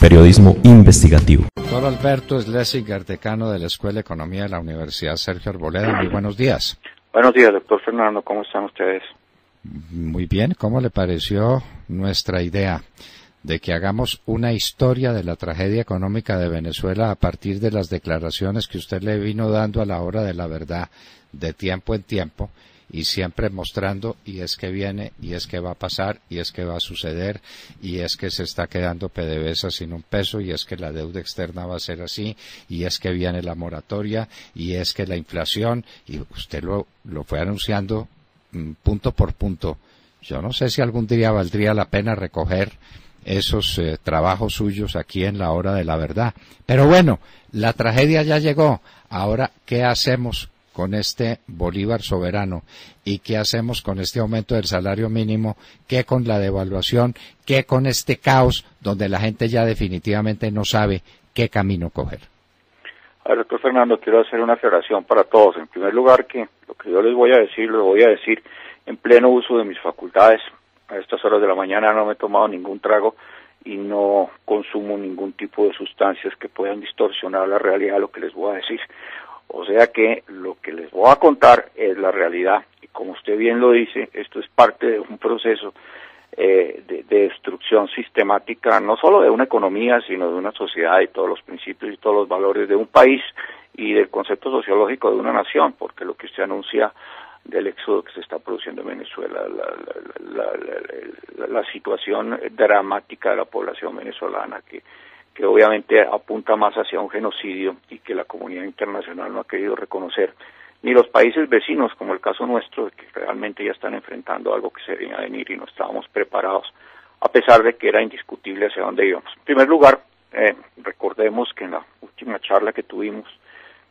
Periodismo investigativo. Doctor Alberto Schlesinger, decano de la Escuela de Economía de la Universidad Sergio Arboleda. Muy buenos días. Buenos días, doctor Fernando. ¿Cómo están ustedes? Muy bien. ¿Cómo le pareció nuestra idea de que hagamos una historia de la tragedia económica de Venezuela a partir de las declaraciones que usted le vino dando a la hora de la verdad de tiempo en tiempo? Y siempre mostrando, y es que viene, y es que va a pasar, y es que va a suceder, y es que se está quedando PDVSA sin un peso, y es que la deuda externa va a ser así, y es que viene la moratoria, y es que la inflación, y usted lo fue anunciando punto por punto. Yo no sé si algún día valdría la pena recoger esos trabajos suyos aquí en la hora de la verdad. Pero bueno, la tragedia ya llegó. Ahora, ¿qué hacemos con este Bolívar soberano? ¿Y qué hacemos con este aumento del salario mínimo? ¿Qué con la devaluación? ¿Qué con este caos donde la gente ya definitivamente no sabe qué camino coger? A ver, doctor Fernando, quiero hacer una aclaración para todos. En primer lugar, que lo que yo les voy a decir, lo voy a decir en pleno uso de mis facultades. A estas horas de la mañana no me he tomado ningún trago y no consumo ningún tipo de sustancias que puedan distorsionar la realidad de lo que les voy a decir. O sea que lo que les voy a contar es la realidad, y como usted bien lo dice, esto es parte de un proceso de destrucción sistemática, no solo de una economía, sino de una sociedad y todos los principios y todos los valores de un país y del concepto sociológico de una nación, porque lo que usted anuncia del éxodo que se está produciendo en Venezuela, la situación dramática de la población venezolana, que obviamente apunta más hacia un genocidio y que la comunidad internacional no ha querido reconocer, ni los países vecinos, como el caso nuestro, que realmente ya están enfrentando algo que se venía a venir y no estábamos preparados, a pesar de que era indiscutible hacia dónde íbamos. En primer lugar, recordemos que en la última charla que tuvimos,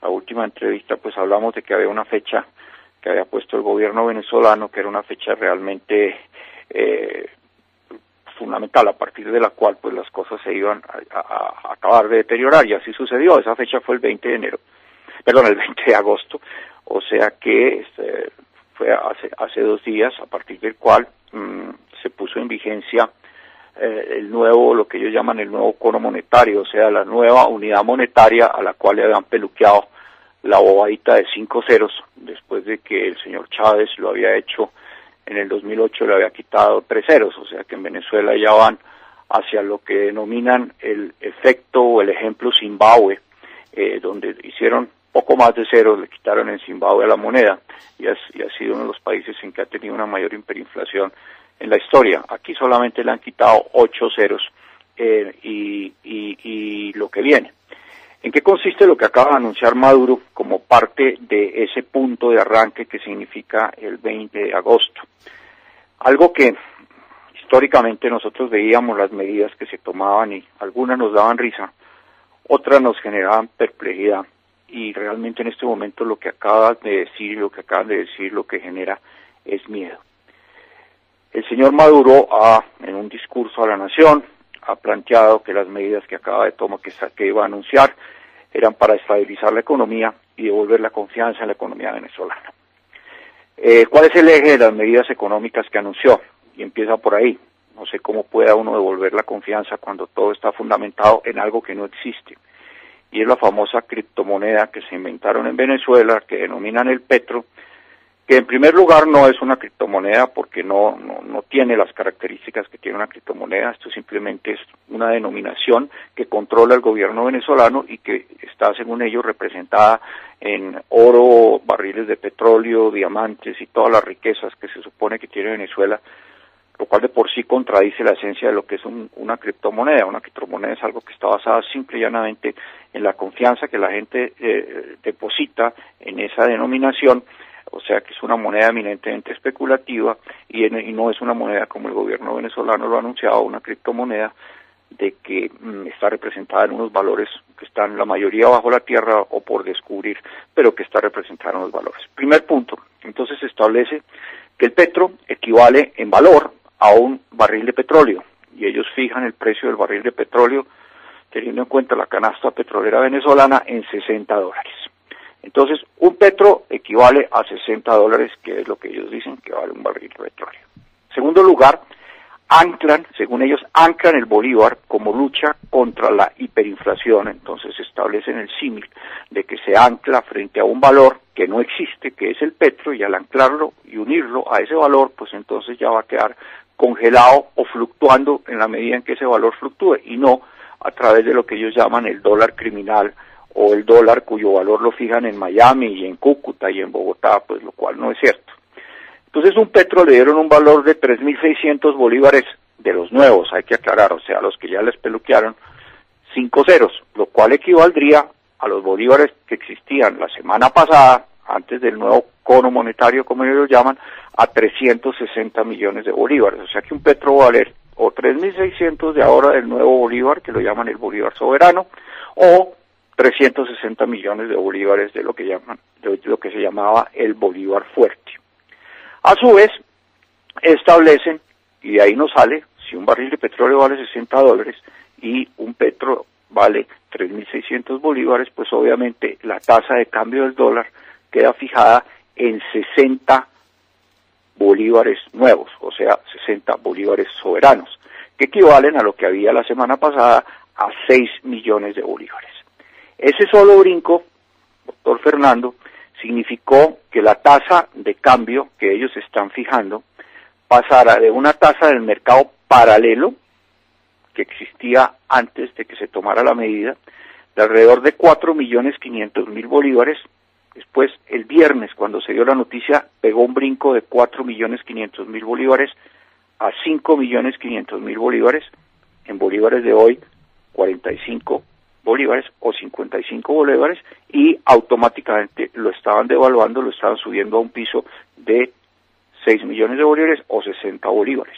la última entrevista, pues hablamos de que había una fecha que había puesto el gobierno venezolano, que era una fecha realmente fundamental, a partir de la cual pues las cosas se iban a acabar de deteriorar, y así sucedió. Esa fecha fue el 20 de agosto, o sea que fue hace 2 días, a partir del cual se puso en vigencia el nuevo, lo que ellos llaman el nuevo cono monetario, o sea, la nueva unidad monetaria a la cual le habían peluqueado la bobadita de 5 ceros, después de que el señor Chávez lo había hecho en el 2008, le había quitado 3 ceros, o sea que en Venezuela ya van hacia lo que denominan el efecto o el ejemplo Zimbabue, donde hicieron poco más de ceros, le quitaron en Zimbabue a la moneda, y ha sido uno de los países en que ha tenido una mayor hiperinflación en la historia. Aquí solamente le han quitado 8 ceros y lo que viene. ¿En qué consiste lo que acaba de anunciar Maduro como parte de ese punto de arranque que significa el 20 de agosto? Algo que históricamente nosotros veíamos las medidas que se tomaban y algunas nos daban risa, otras nos generaban perplejidad, y realmente en este momento lo que acabas de decir y lo que acaban de decir lo que genera es miedo. El señor Maduro en un discurso a la nación, ha planteado que las medidas que acaba de tomar, que iba a anunciar, eran para estabilizar la economía y devolver la confianza en la economía venezolana. ¿Cuál es el eje de las medidas económicas que anunció? Y empieza por ahí. No sé cómo pueda uno devolver la confianza cuando todo está fundamentado en algo que no existe. Y es la famosa criptomoneda que se inventaron en Venezuela, que denominan el petro, que en primer lugar no es una criptomoneda porque no tiene las características que tiene una criptomoneda. Esto simplemente es una denominación que controla el gobierno venezolano y que está, según ellos, representada en oro, barriles de petróleo, diamantes y todas las riquezas que se supone que tiene Venezuela, lo cual de por sí contradice la esencia de lo que es una criptomoneda. Una criptomoneda es algo que está basada simple y llanamente en la confianza que la gente deposita en esa denominación. O sea que es una moneda eminentemente especulativa y no es una moneda como el gobierno venezolano lo ha anunciado, una criptomoneda de que está representada en unos valores que están la mayoría bajo la tierra o por descubrir, pero que está representada en unos valores. Primer punto, entonces se establece que el petro equivale en valor a un barril de petróleo, y ellos fijan el precio del barril de petróleo teniendo en cuenta la canasta petrolera venezolana en $60. Entonces, un petro equivale a $60, que es lo que ellos dicen que vale un barril de petróleo. En segundo lugar, anclan, según ellos, anclan el bolívar como lucha contra la hiperinflación. Entonces establecen el símil de que se ancla frente a un valor que no existe, que es el petro, y al anclarlo y unirlo a ese valor, pues entonces ya va a quedar congelado o fluctuando en la medida en que ese valor fluctúe, y no a través de lo que ellos llaman el dólar criminal, o el dólar cuyo valor lo fijan en Miami y en Cúcuta y en Bogotá, pues lo cual no es cierto. Entonces un petro le dieron un valor de 3.600 bolívares de los nuevos, hay que aclarar, o sea, los que ya les peluquearon 5 ceros, lo cual equivaldría a los bolívares que existían la semana pasada, antes del nuevo cono monetario, como ellos lo llaman, a 360 millones de bolívares. O sea que un petro va a valer o 3.600 de ahora del nuevo bolívar, que lo llaman el bolívar soberano, o 360 millones de bolívares de lo que llaman, de lo que se llamaba el bolívar fuerte. A su vez, establecen, y de ahí nos sale, si un barril de petróleo vale $60 y un petro vale 3.600 bolívares, pues obviamente la tasa de cambio del dólar queda fijada en 60 bolívares nuevos, o sea, 60 bolívares soberanos, que equivalen a lo que había la semana pasada, a 6 millones de bolívares. Ese solo brinco, doctor Fernando, significó que la tasa de cambio que ellos están fijando pasara de una tasa del mercado paralelo, que existía antes de que se tomara la medida, de alrededor de 4.500.000 bolívares. Después, el viernes, cuando se dio la noticia, pegó un brinco de 4.500.000 bolívares a 5.500.000 bolívares. En bolívares de hoy, 45 bolívares o 55 bolívares, y automáticamente lo estaban devaluando, lo estaban subiendo a un piso de 6 millones de bolívares o 60 bolívares.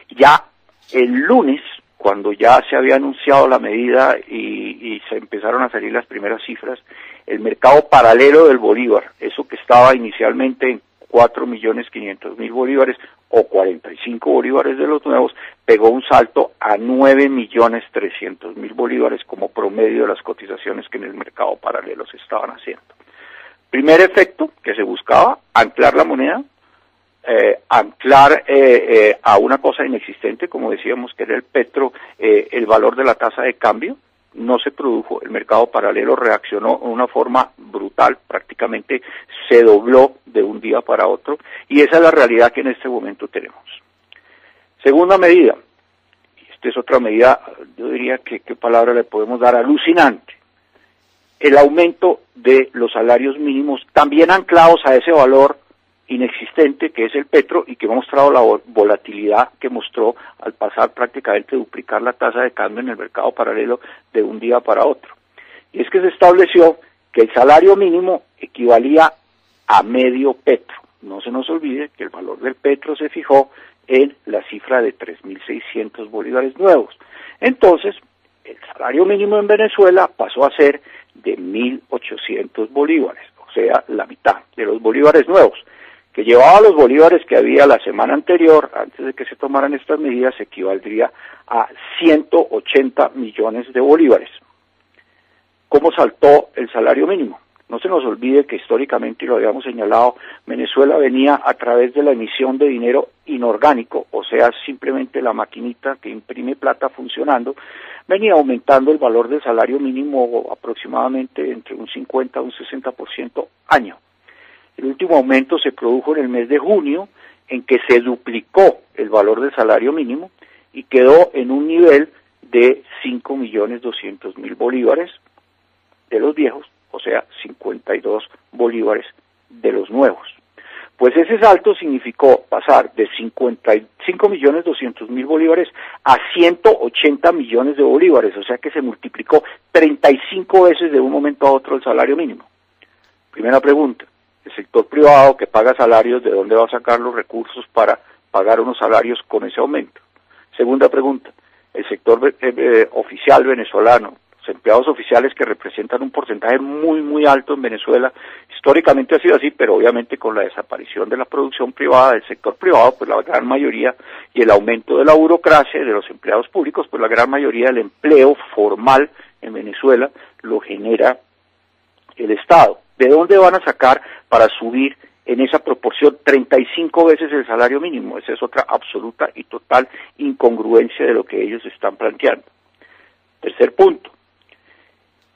Ya el lunes, cuando ya se había anunciado la medida y se empezaron a salir las primeras cifras, el mercado paralelo del bolívar, eso que estaba inicialmente en 4.500.000 bolívares o 45 bolívares de los nuevos, pegó un salto a 9.300.000 bolívares como promedio de las cotizaciones que en el mercado paralelo se estaban haciendo. Primer efecto que se buscaba, anclar la moneda, anclar a una cosa inexistente, como decíamos que era el petro, el valor de la tasa de cambio. No se produjo, el mercado paralelo reaccionó de una forma brutal, prácticamente se dobló de un día para otro, y esa es la realidad que en este momento tenemos. Segunda medida, y esta es otra medida, yo diría que qué palabra le podemos dar, alucinante, el aumento de los salarios mínimos, también anclados a ese valor inexistente que es el petro, y que ha mostrado la volatilidad que mostró al pasar prácticamente duplicar la tasa de cambio en el mercado paralelo de un día para otro. Y es que se estableció que el salario mínimo equivalía a medio petro. No se nos olvide que el valor del petro se fijó en la cifra de 3.600 bolívares nuevos. Entonces, el salario mínimo en Venezuela pasó a ser de 1.800 bolívares, o sea, la mitad de los bolívares nuevos, que llevaba los bolívares que había la semana anterior, antes de que se tomaran estas medidas, equivaldría a 180 millones de bolívares. ¿Cómo saltó el salario mínimo? No se nos olvide que históricamente, y lo habíamos señalado, Venezuela venía a través de la emisión de dinero inorgánico, o sea, simplemente la maquinita que imprime plata funcionando, venía aumentando el valor del salario mínimo aproximadamente entre un 50 a un 60% año. El último aumento se produjo en el mes de junio, en que se duplicó el valor del salario mínimo y quedó en un nivel de 5.200.000 bolívares de los viejos, o sea, 52 bolívares de los nuevos. Pues ese salto significó pasar de 5.200.000 bolívares a 180 millones de bolívares, o sea que se multiplicó 35 veces de un momento a otro el salario mínimo. Primera pregunta. El sector privado que paga salarios, ¿de dónde va a sacar los recursos para pagar unos salarios con ese aumento? Segunda pregunta, el sector oficial venezolano, los empleados oficiales que representan un porcentaje muy, muy alto en Venezuela, históricamente ha sido así, pero obviamente con la desaparición de la producción privada, del sector privado, pues la gran mayoría, y el aumento de la burocracia y de los empleados públicos, pues la gran mayoría del empleo formal en Venezuela lo genera el Estado. ¿De dónde van a sacar para subir en esa proporción 35 veces el salario mínimo. Esa es otra absoluta y total incongruencia de lo que ellos están planteando. Tercer punto.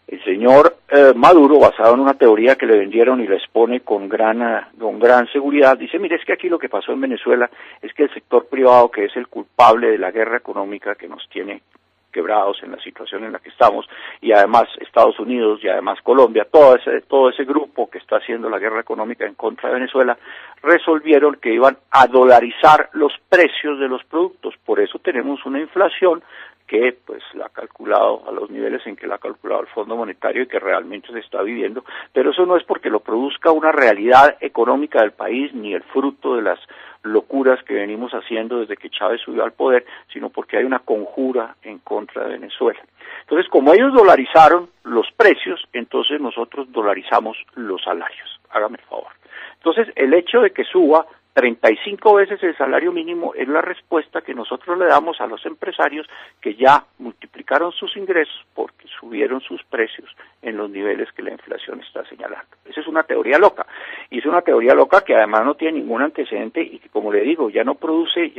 El señor Maduro, basado en una teoría que le vendieron y la expone con gran seguridad, dice, mire, es que aquí lo que pasó en Venezuela es que el sector privado, que es el culpable de la guerra económica que nos tiene quebrados en la situación en la que estamos, y además Estados Unidos y además Colombia, todo ese grupo que está haciendo la guerra económica en contra de Venezuela, resolvieron que iban a dolarizar los precios de los productos. Por eso tenemos una inflación que pues la ha calculado a los niveles en que la ha calculado el Fondo Monetario y que realmente se está viviendo, pero eso no es porque lo produzca una realidad económica del país ni el fruto de las locuras que venimos haciendo desde que Chávez subió al poder, sino porque hay una conjura en contra de Venezuela. Entonces, como ellos dolarizaron los precios, entonces nosotros dolarizamos los salarios. Hágame el favor. Entonces, el hecho de que suba 35 veces el salario mínimo es la respuesta que nosotros le damos a los empresarios que ya multiplicaron sus ingresos porque subieron sus precios en los niveles que la inflación está señalando. Esa es una teoría loca, y es una teoría loca que además no tiene ningún antecedente y que, como le digo, ya no produce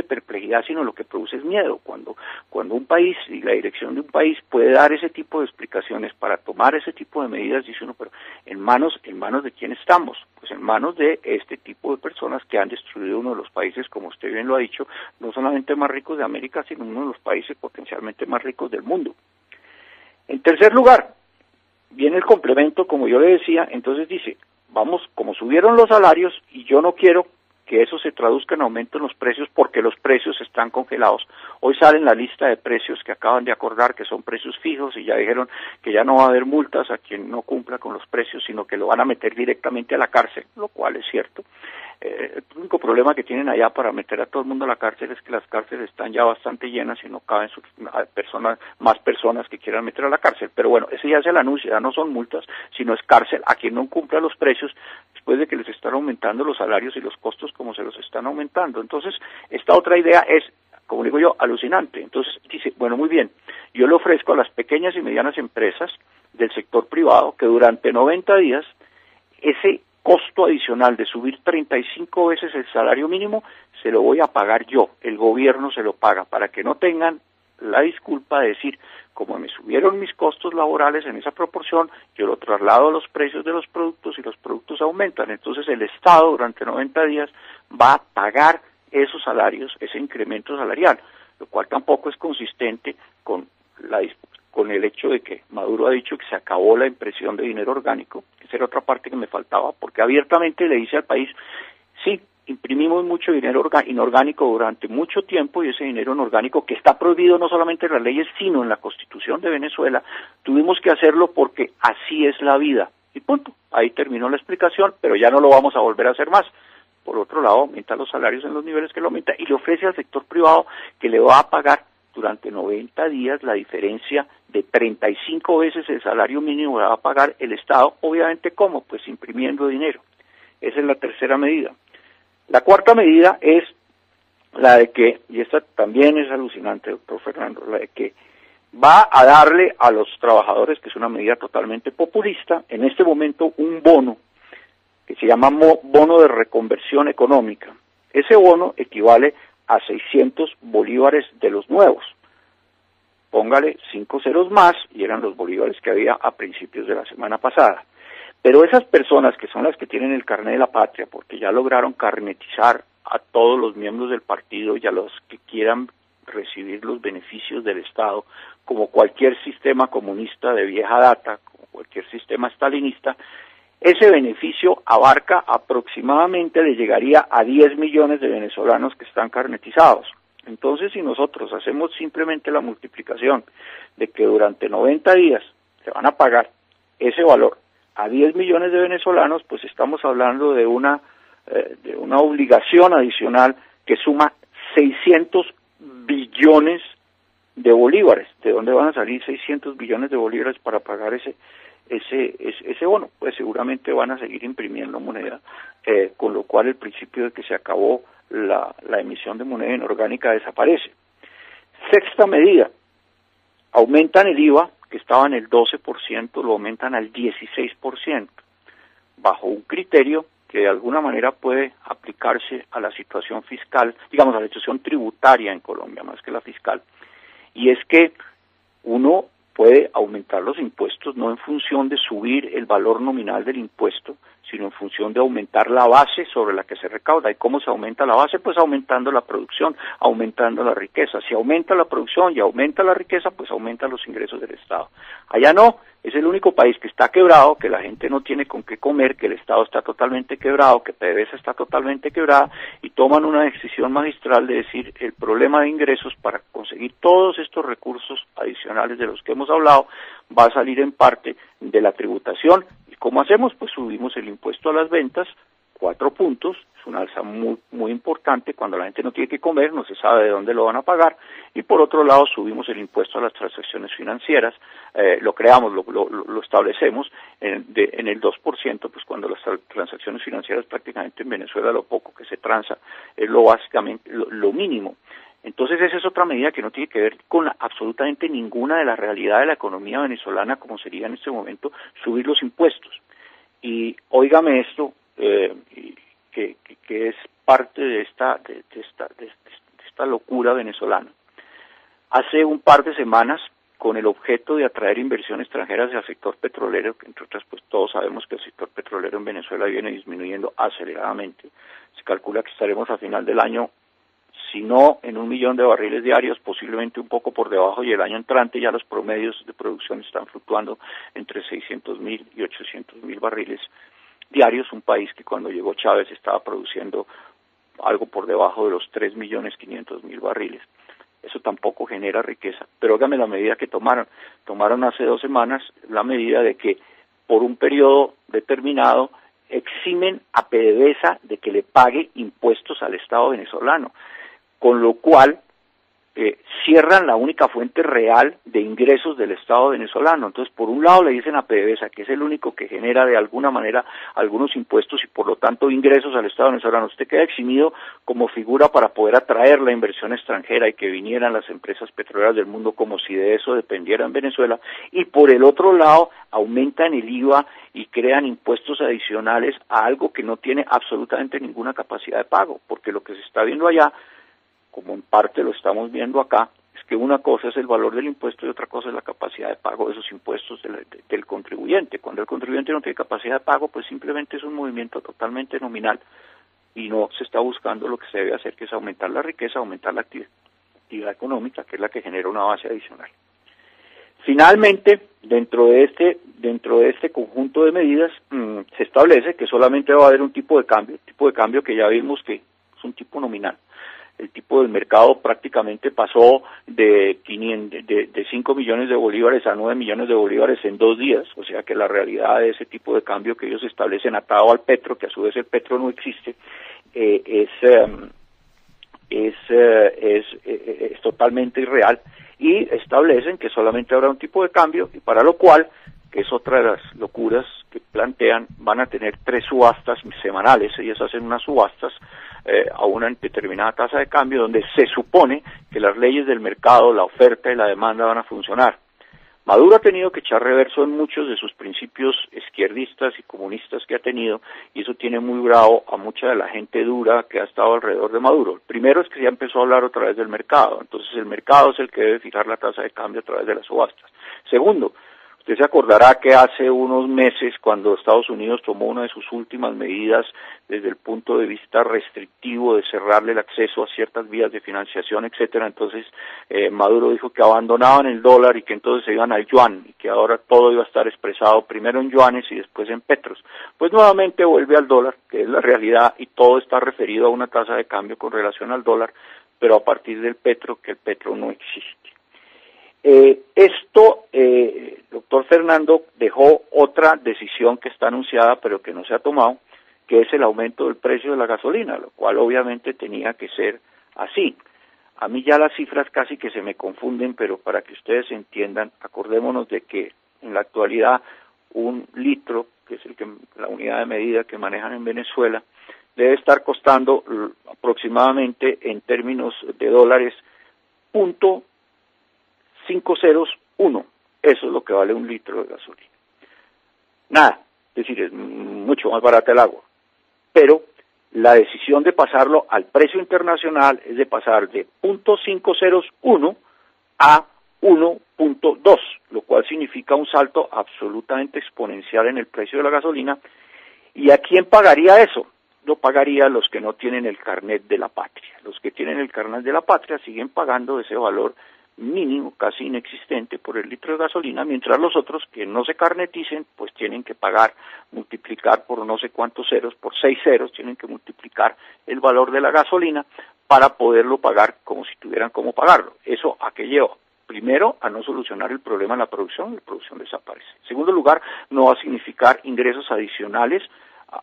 perplejidad, sino lo que produce es miedo. Cuando un país y la dirección de un país puede dar ese tipo de explicaciones para tomar ese tipo de medidas, dice uno, pero ¿en manos de quién estamos? Pues en manos de este tipo de personas que han destruido uno de los países, como usted bien lo ha dicho, no solamente más ricos de América, sino uno de los países potencialmente más ricos del mundo. En tercer lugar, viene el complemento, como yo le decía, entonces dice, vamos, como subieron los salarios, y yo no quiero que eso se traduzca en aumento en los precios porque los precios están congelados. Hoy sale en la lista de precios que acaban de acordar que son precios fijos y ya dijeron que ya no va a haber multas a quien no cumpla con los precios, sino que lo van a meter directamente a la cárcel, lo cual es cierto. El único problema que tienen allá para meter a todo el mundo a la cárcel es que las cárceles están ya bastante llenas y no caben más personas que quieran meter a la cárcel. Pero bueno, ese ya se le anuncia, ya no son multas, sino es cárcel a quien no cumpla los precios después de que les están aumentando los salarios y los costos como se los están aumentando. Entonces, esta otra idea es, como digo yo, alucinante. Entonces dice, bueno, muy bien, yo le ofrezco a las pequeñas y medianas empresas del sector privado que durante 90 días ese costo adicional de subir 35 veces el salario mínimo se lo voy a pagar yo, el gobierno se lo paga, para que no tengan la disculpa de decir, como me subieron mis costos laborales en esa proporción, yo lo traslado a los precios de los productos y los productos aumentan. Entonces el Estado durante 90 días va a pagar esos salarios, ese incremento salarial, lo cual tampoco es consistente con el hecho de que Maduro ha dicho que se acabó la impresión de dinero orgánico. Esa era otra parte que me faltaba, porque abiertamente le dice al país, sí, imprimimos mucho dinero inorgánico durante mucho tiempo, y ese dinero inorgánico, que está prohibido no solamente en las leyes, sino en la Constitución de Venezuela, tuvimos que hacerlo porque así es la vida. Y punto. Ahí terminó la explicación, pero ya no lo vamos a volver a hacer más. Por otro lado, aumenta los salarios en los niveles que lo aumenta y le ofrece al sector privado que le va a pagar durante 90 días la diferencia de 35 veces el salario mínimo, la va a pagar el Estado. Obviamente, ¿cómo? Pues imprimiendo dinero. Esa es la tercera medida. La cuarta medida es la de que, y esta también es alucinante, doctor Fernando, la de que va a darle a los trabajadores, que es una medida totalmente populista, en este momento un bono que se llama bono de reconversión económica. Ese bono equivale a 600 bolívares de los nuevos. Póngale 5 ceros más y eran los bolívares que había a principios de la semana pasada. Pero esas personas que son las que tienen el carnet de la patria, porque ya lograron carnetizar a todos los miembros del partido y a los que quieran recibir los beneficios del Estado, como cualquier sistema comunista de vieja data, como cualquier sistema stalinista, ese beneficio abarca aproximadamente, le llegaría a 10 millones de venezolanos que están carnetizados. Entonces, si nosotros hacemos simplemente la multiplicación de que durante 90 días se van a pagar ese valor a 10 millones de venezolanos, pues estamos hablando de una obligación adicional que suma 600 billones de bolívares. ¿De dónde van a salir 600 billones de bolívares para pagar ese bono? Pues seguramente van a seguir imprimiendo moneda, con lo cual el principio de que se acabó la emisión de moneda inorgánica desaparece. Sexta medida, aumentan el IVA, que estaba en el 12%, lo aumentan al 16%. bajo un criterio que de alguna manera puede aplicarse a la situación fiscal, digamos a la situación tributaria en Colombia, más que la fiscal, y es que uno puede aumentar los impuestos no en función de subir el valor nominal del impuesto, sino en función de aumentar la base sobre la que se recauda. ¿Y cómo se aumenta la base? Pues aumentando la producción, aumentando la riqueza. Si aumenta la producción y aumenta la riqueza, pues aumentan los ingresos del Estado. Allá no, es el único país que está quebrado, que la gente no tiene con qué comer, que el Estado está totalmente quebrado, que PDVSA está totalmente quebrada, y toman una decisión magistral de decir el problema de ingresos para conseguir todos estos recursos adicionales de los que hemos hablado va a salir en parte de la tributación. ¿Y cómo hacemos? Pues subimos el impuesto a las ventas 4 puntos, es una alza muy importante. Cuando la gente no tiene que comer, no se sabe de dónde lo van a pagar, y por otro lado subimos el impuesto a las transacciones financieras, lo creamos, lo establecemos en el 2%, pues cuando las transacciones financieras prácticamente en Venezuela lo poco que se transa es básicamente lo mínimo. Entonces esa es otra medida que no tiene que ver con absolutamente ninguna de la realidad de la economía venezolana, como sería en este momento subir los impuestos. Y óigame esto, que es parte de esta locura venezolana. Hace un par de semanas, con el objeto de atraer inversión extranjera hacia el sector petrolero, que entre otras pues todos sabemos que el sector petrolero en Venezuela viene disminuyendo aceleradamente, se calcula que estaremos a final del año, si no en 1 millón de barriles diarios, posiblemente un poco por debajo, y el año entrante ya los promedios de producción están fluctuando entre 600.000 y 800.000 barriles diarios, un país que cuando llegó Chávez estaba produciendo algo por debajo de los 3.500.000 barriles. Eso tampoco genera riqueza. Pero óigame la medida que tomaron hace 2 semanas, la medida de que por un periodo determinado eximen a PDVSA de que le pague impuestos al Estado venezolano, con lo cual cierran la única fuente real de ingresos del Estado venezolano. Entonces, por un lado le dicen a PDVSA que es el único que genera de alguna manera algunos impuestos y por lo tanto ingresos al Estado venezolano. Usted queda eximido como figura para poder atraer la inversión extranjera y que vinieran las empresas petroleras del mundo como si de eso dependiera en Venezuela. Y por el otro lado, aumentan el IVA y crean impuestos adicionales a algo que no tiene absolutamente ninguna capacidad de pago, porque lo que se está viendo allá, como en parte lo estamos viendo acá, es que una cosa es el valor del impuesto y otra cosa es la capacidad de pago de esos impuestos del contribuyente. Cuando el contribuyente no tiene capacidad de pago, pues simplemente es un movimiento totalmente nominal y no se está buscando lo que se debe hacer, que es aumentar la riqueza, aumentar la actividad económica, que es la que genera una base adicional. Finalmente, dentro de este conjunto de medidas, se establece que solamente va a haber un tipo de cambio que ya vimos que es un tipo nominal. El tipo del mercado prácticamente pasó de 5 millones de bolívares a 9 millones de bolívares en 2 días, o sea que la realidad de ese tipo de cambio que ellos establecen atado al petro, que a su vez el petro no existe, es totalmente irreal, y establecen que solamente habrá un tipo de cambio, y para lo cual, que es otra de las locuras que plantean, van a tener 3 subastas semanales. Ellos hacen unas subastas a una determinada tasa de cambio donde se supone que las leyes del mercado, la oferta y la demanda van a funcionar. Maduro ha tenido que echar reverso en muchos de sus principios izquierdistas y comunistas que ha tenido, y eso tiene muy bravo a mucha de la gente dura que ha estado alrededor de Maduro. El primero es que ya empezó a hablar otra vez del mercado, entonces el mercado es el que debe fijar la tasa de cambio a través de las subastas. Segundo, usted se acordará que hace unos meses, cuando Estados Unidos tomó una de sus últimas medidas desde el punto de vista restrictivo de cerrarle el acceso a ciertas vías de financiación, etcétera, entonces Maduro dijo que abandonaban el dólar y que entonces se iban al yuan y que ahora todo iba a estar expresado primero en yuanes y después en petros. Pues nuevamente vuelve al dólar, que es la realidad, y todo está referido a una tasa de cambio con relación al dólar, pero a partir del petro, que el petro no existe. Doctor Fernando dejó otra decisión que está anunciada pero que no se ha tomado, que es el aumento del precio de la gasolina, lo cual obviamente tenía que ser así. A mí ya las cifras casi que se me confunden, pero para que ustedes entiendan, acordémonos de que en la actualidad 1 litro, que es la unidad de medida que manejan en Venezuela, debe estar costando aproximadamente en términos de dólares .501. Eso es lo que vale 1 litro de gasolina. Nada, es decir, es mucho más barata el agua. Pero la decisión de pasarlo al precio internacional es de pasar de 0.501 a 1.2, lo cual significa un salto absolutamente exponencial en el precio de la gasolina. ¿Y a quién pagaría eso? Lo pagaría los que no tienen el carnet de la patria. Los que tienen el carnet de la patria siguen pagando ese valor mínimo, casi inexistente por el litro de gasolina, mientras los otros que no se carneticen, pues tienen que pagar, multiplicar por no sé cuántos ceros, por 6 ceros, tienen que multiplicar el valor de la gasolina para poderlo pagar como si tuvieran cómo pagarlo. ¿Eso a qué lleva? Primero, a no solucionar el problema en la producción desaparece. En segundo lugar, no va a significar ingresos adicionales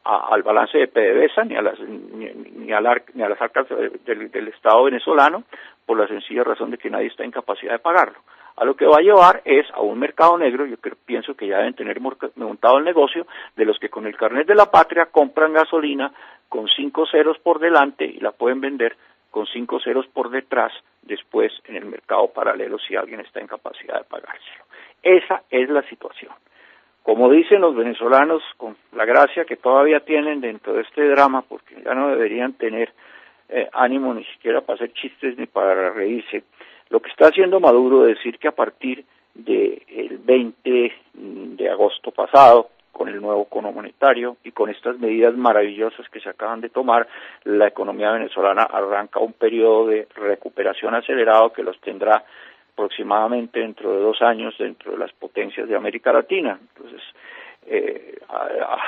al balance de PDVSA ni a las arcas del Estado venezolano, por la sencilla razón de que nadie está en capacidad de pagarlo. A lo que va a llevar es a un mercado negro. Yo pienso que ya deben tener montado el negocio de los que con el carnet de la patria compran gasolina con 5 ceros por delante y la pueden vender con 5 ceros por detrás después en el mercado paralelo si alguien está en capacidad de pagárselo. Esa es la situación. Como dicen los venezolanos, con la gracia que todavía tienen dentro de este drama, porque ya no deberían tener ánimo ni siquiera para hacer chistes ni para reírse, lo que está haciendo Maduro es decir que a partir del 20 de agosto pasado, con el nuevo cono monetario y con estas medidas maravillosas que se acaban de tomar, la economía venezolana arranca un periodo de recuperación acelerado que los tendrá aproximadamente dentro de 2 años dentro de las potencias de América Latina. Entonces,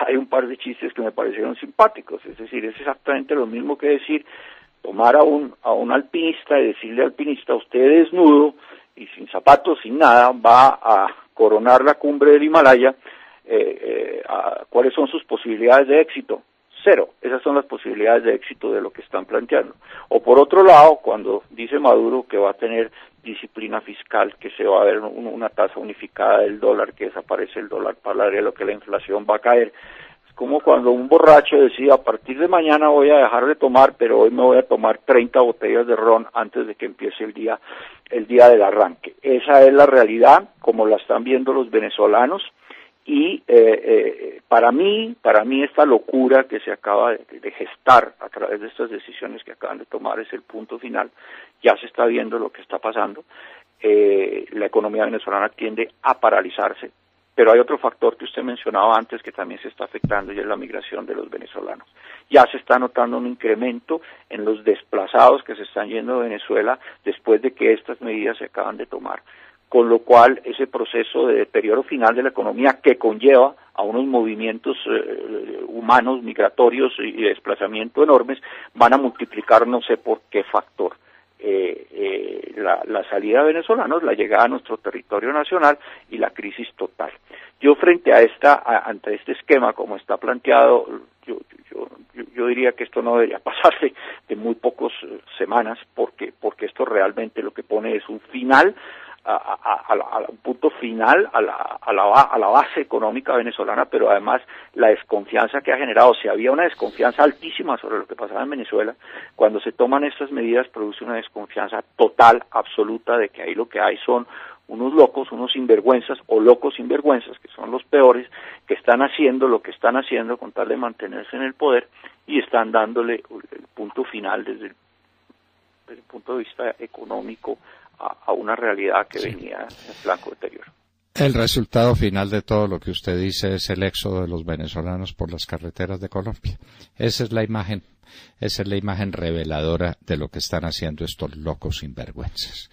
hay un par de chistes que me parecieron simpáticos, es decir, es exactamente lo mismo que decir, tomar a un alpinista y decirle al alpinista, usted desnudo y sin zapatos, sin nada, va a coronar la cumbre del Himalaya, ¿cuáles son sus posibilidades de éxito? 0. Esas son las posibilidades de éxito de lo que están planteando. O por otro lado, cuando dice Maduro que va a tener disciplina fiscal, que se va a ver una tasa unificada del dólar, que desaparece el dólar paralelo, que la inflación va a caer, es como cuando un borracho decía, a partir de mañana voy a dejar de tomar, pero hoy me voy a tomar 30 botellas de ron antes de que empiece el día del arranque. Esa es la realidad, como la están viendo los venezolanos. Y para mí esta locura que se acaba de gestar a través de estas decisiones que acaban de tomar es el punto final. Ya se está viendo lo que está pasando. La economía venezolana tiende a paralizarse, pero hay otro factor que usted mencionaba antes que también se está afectando y es la migración de los venezolanos. Ya se está notando un incremento en los desplazados que se están yendo de Venezuela después de que estas medidas se acaban de tomar. Con lo cual ese proceso de deterioro final de la economía que conlleva a unos movimientos humanos, migratorios y de desplazamiento enormes, van a multiplicar no sé por qué factor. La salida de venezolanos, la llegada a nuestro territorio nacional y la crisis total. Yo frente a ante este esquema como está planteado, yo diría que esto no debería pasarse de muy pocas semanas porque esto realmente lo que pone es un final un punto final a la base económica venezolana, pero además la desconfianza que ha generado. Si había una desconfianza altísima sobre lo que pasaba en Venezuela, cuando se toman estas medidas produce una desconfianza total, absoluta, de que ahí lo que hay son unos locos, unos sinvergüenzas o locos sinvergüenzas, que son los peores, que están haciendo lo que están haciendo con tal de mantenerse en el poder y están dándole el punto final desde el punto de vista económico a una realidad que venía en flanco deterioro. El resultado final de todo lo que usted dice es el éxodo de los venezolanos por las carreteras de Colombia. Esa es la imagen reveladora de lo que están haciendo estos locos sinvergüenzas.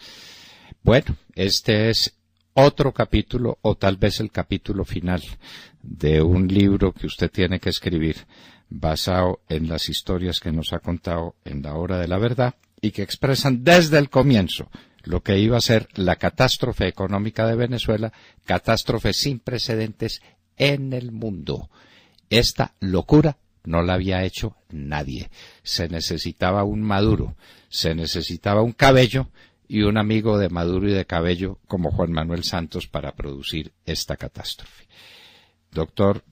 Bueno, este es otro capítulo, o tal vez el capítulo final de un libro que usted tiene que escribir basado en las historias que nos ha contado en La Hora de la Verdad y que expresan desde el comienzo lo que iba a ser la catástrofe económica de Venezuela, catástrofe sin precedentes en el mundo. Esta locura no la había hecho nadie. Se necesitaba un Maduro, se necesitaba un Cabello y un amigo de Maduro y de Cabello como Juan Manuel Santos para producir esta catástrofe. Doctor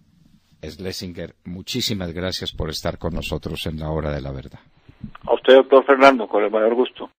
Schlesinger, muchísimas gracias por estar con nosotros en La Hora de la Verdad. A usted, doctor Fernando, con el mayor gusto.